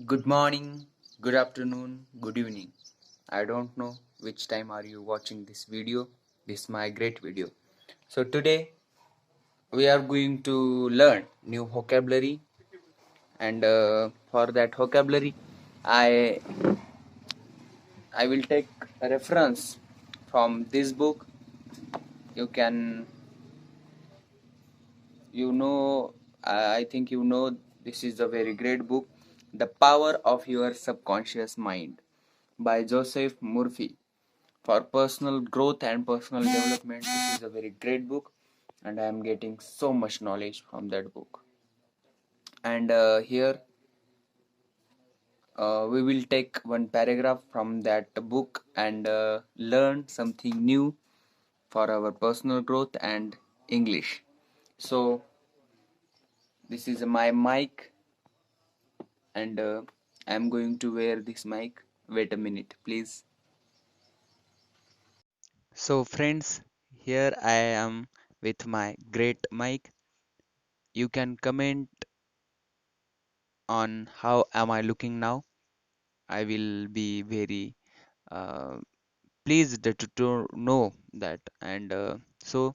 Good morning, good afternoon, good evening. I don't know which time are you watching this video. This is my great video. So today we are going to learn new vocabulary and for that vocabulary I I will take a reference from this book. You can you know I think you know this is a very great book, The Power of Your Subconscious Mind by Joseph Murphy. For personal growth and personal development, this is a very great book, and I am getting so much knowledge from that book. And here we will take one paragraph from that book and learn something new for our personal growth and English. So, this is my mic, and I am going to wear this mic. Wait a minute, please. So, friends, here I am with my great mic. You can comment on how am I looking now. I will be very uh, pleased to know that. And so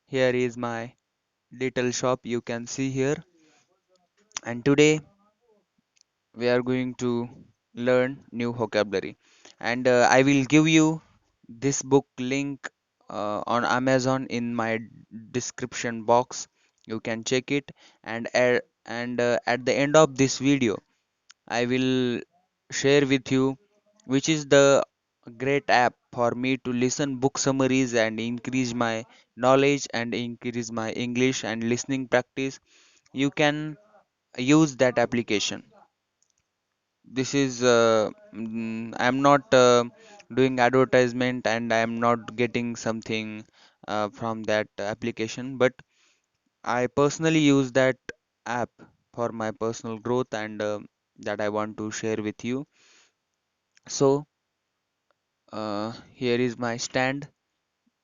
here is my little shop you can see here. And today we are going to learn new vocabulary. And I will give you this book link on Amazon in my description box. You can check it, and at the end of this video I will share with you which is the great app for me to listen book summaries and increase my knowledge and increase my English and listening practice. You can use that application. This is I'm not doing advertisement, and I am not getting something from that application, but I personally use that app for my personal growth, and that I want to share with you. So here is my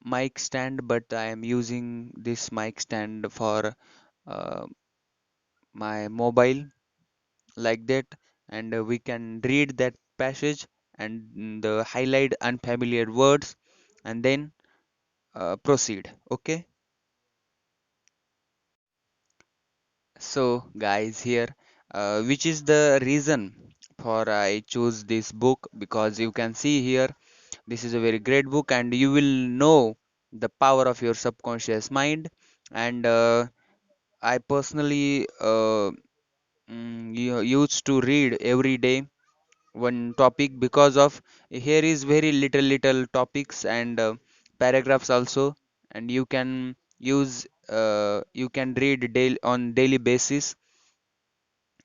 mic stand, but I am using this mic stand for uh, my mobile like that, and we can read that passage and the highlight unfamiliar words and then proceed. Okay, so guys, here which is the reason for I choose this book, because you can see here this is a very great book, and you will know the power of your subconscious mind. And I personally used to read every day one topic, because of here is very little topics and paragraphs also, and you can read daily on daily basis.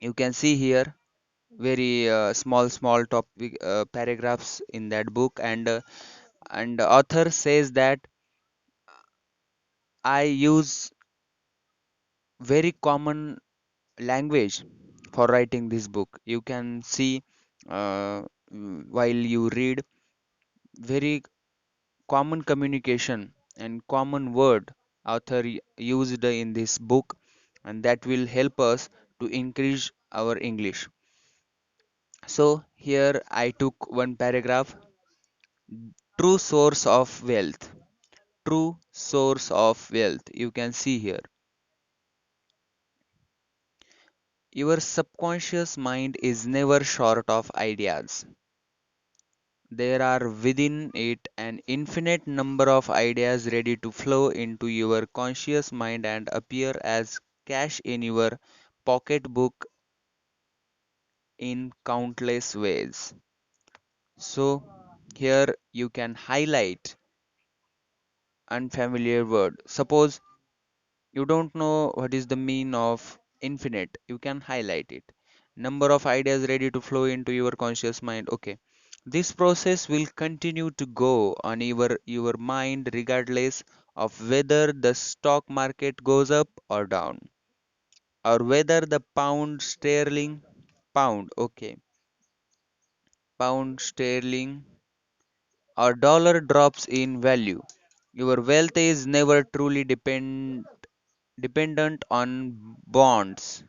You can see here very small topic paragraphs in that book, and the author says that I use very common language for writing this book. You can see while you read very common communication and common word author used in this book, and that will help us to increase our English. So here I took one paragraph: true source of wealth. True source of wealth. You can see here. Your subconscious mind is never short of ideas. There are within it an infinite number of ideas ready to flow into your conscious mind and appear as cash in your pocketbook in countless ways. So, here you can highlight unfamiliar word. Suppose you don't know what is the mean of infinite, you can highlight it. Number of ideas ready to flow into your conscious mind. Okay. This process will continue to go on your mind regardless of whether the stock market goes up or down, or whether the okay, pound sterling or dollar drops in value. Your wealth is never truly dependent on bonds,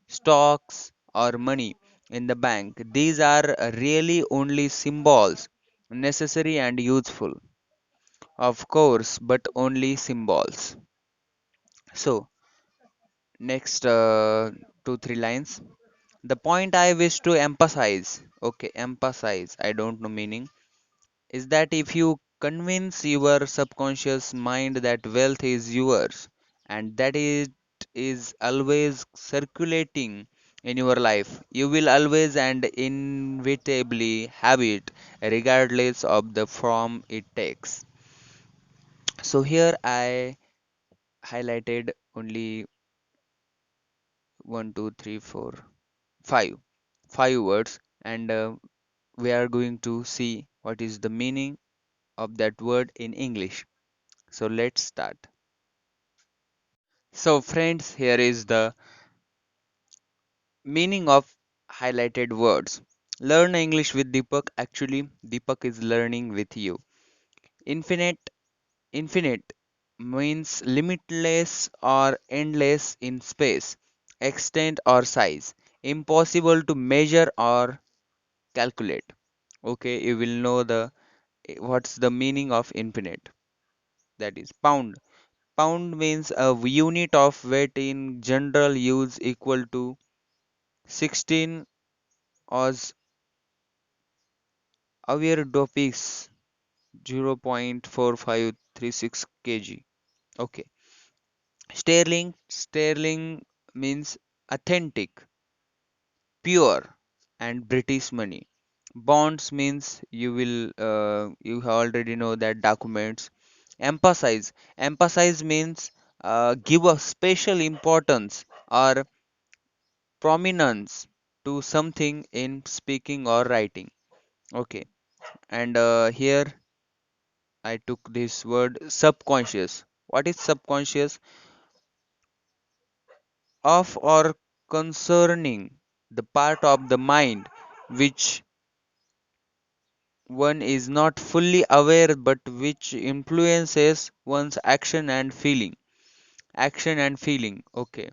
stocks, or money. in the bank. These are really only symbols, necessary and useful, of course, but only symbols. So, next 2 3 lines. The point I wish to emphasize, okay, emphasize, I don't know meaning, is that if you convince your subconscious mind that wealth is yours and that it is always circulating in your life, you will always and inevitably have it regardless of the form it takes. So here I highlighted only one, two, three, four, five words, and we are going to see what is the meaning of that word in English. So let's start. So friends, here is the meaning of highlighted words. Learn English with Deepak. Actually, Deepak is learning with you. Infinite, infinite means limitless or endless in space, extent or size, impossible to measure or calculate. Okay, you will know the what's the meaning of infinite. That is pound. Pound means a unit of weight in general use equal to 16 Oz aware topics 0.4536 kg. Okay. Sterling means authentic, pure, and British money. Bonds means you already know that documents. Emphasize means give a special importance or prominence to something in speaking or writing. Okay, and here I took this word subconscious. What is subconscious? Of or concerning the part of the mind which one is not fully aware but which influences one's action and feeling. Action and feeling. Okay,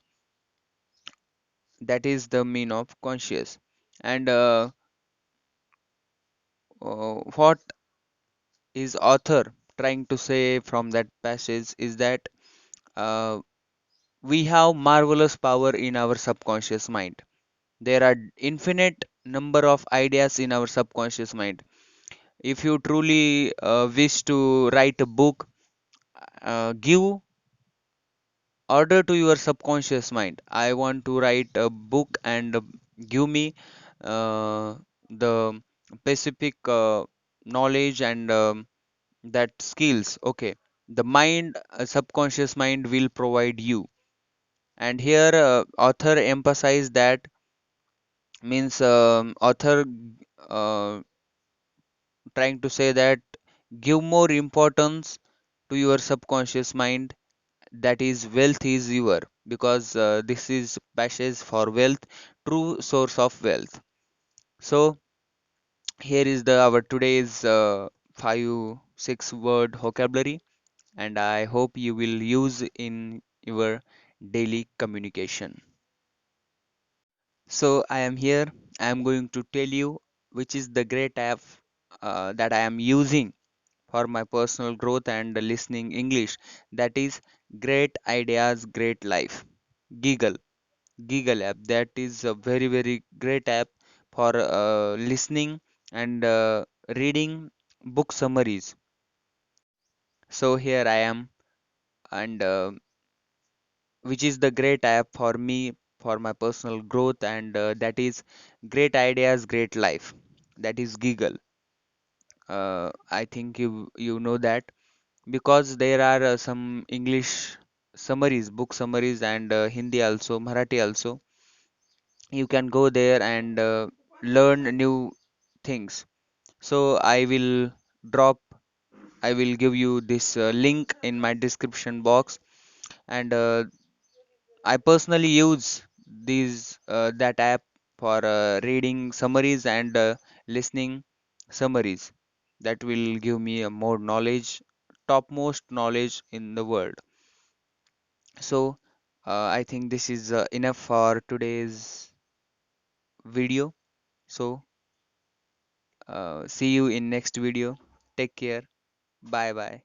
that is the mean of conscious. And what is author trying to say from that passage is that uh, we have marvelous power in our subconscious mind. There are infinite number of ideas in our subconscious mind. If you truly wish to write a book, give order to your subconscious mind. I want to write a book and give me the specific knowledge and that skills. Okay, the mind, subconscious mind will provide you. And here author emphasize that means author uh, trying to say that give more importance to your subconscious mind, that is wealth is your, because this is passage for wealth, true source of wealth. So here is the our today's 5 6 word vocabulary, and I hope you will use in your daily communication. So I am here. I am going to tell you which is the great app that I am using for my personal growth and listening English. That is Great Ideas, Great Life. Giggle. Giggle app. That is a very, very great app for listening and reading book summaries. So here I am, and which is the great app for me for my personal growth, and that is Great Ideas, Great Life. That is Giggle. I think you know that because there are some English summaries, book summaries, and Hindi also, Marathi also. You can go there and learn new things. So drop, I will give you this link in my description box, and I personally use that app for reading summaries and listening summaries. That will give me a more knowledge, topmost knowledge in the world. So I think this is enough for today's video. So see you in next video. Take care. Bye bye.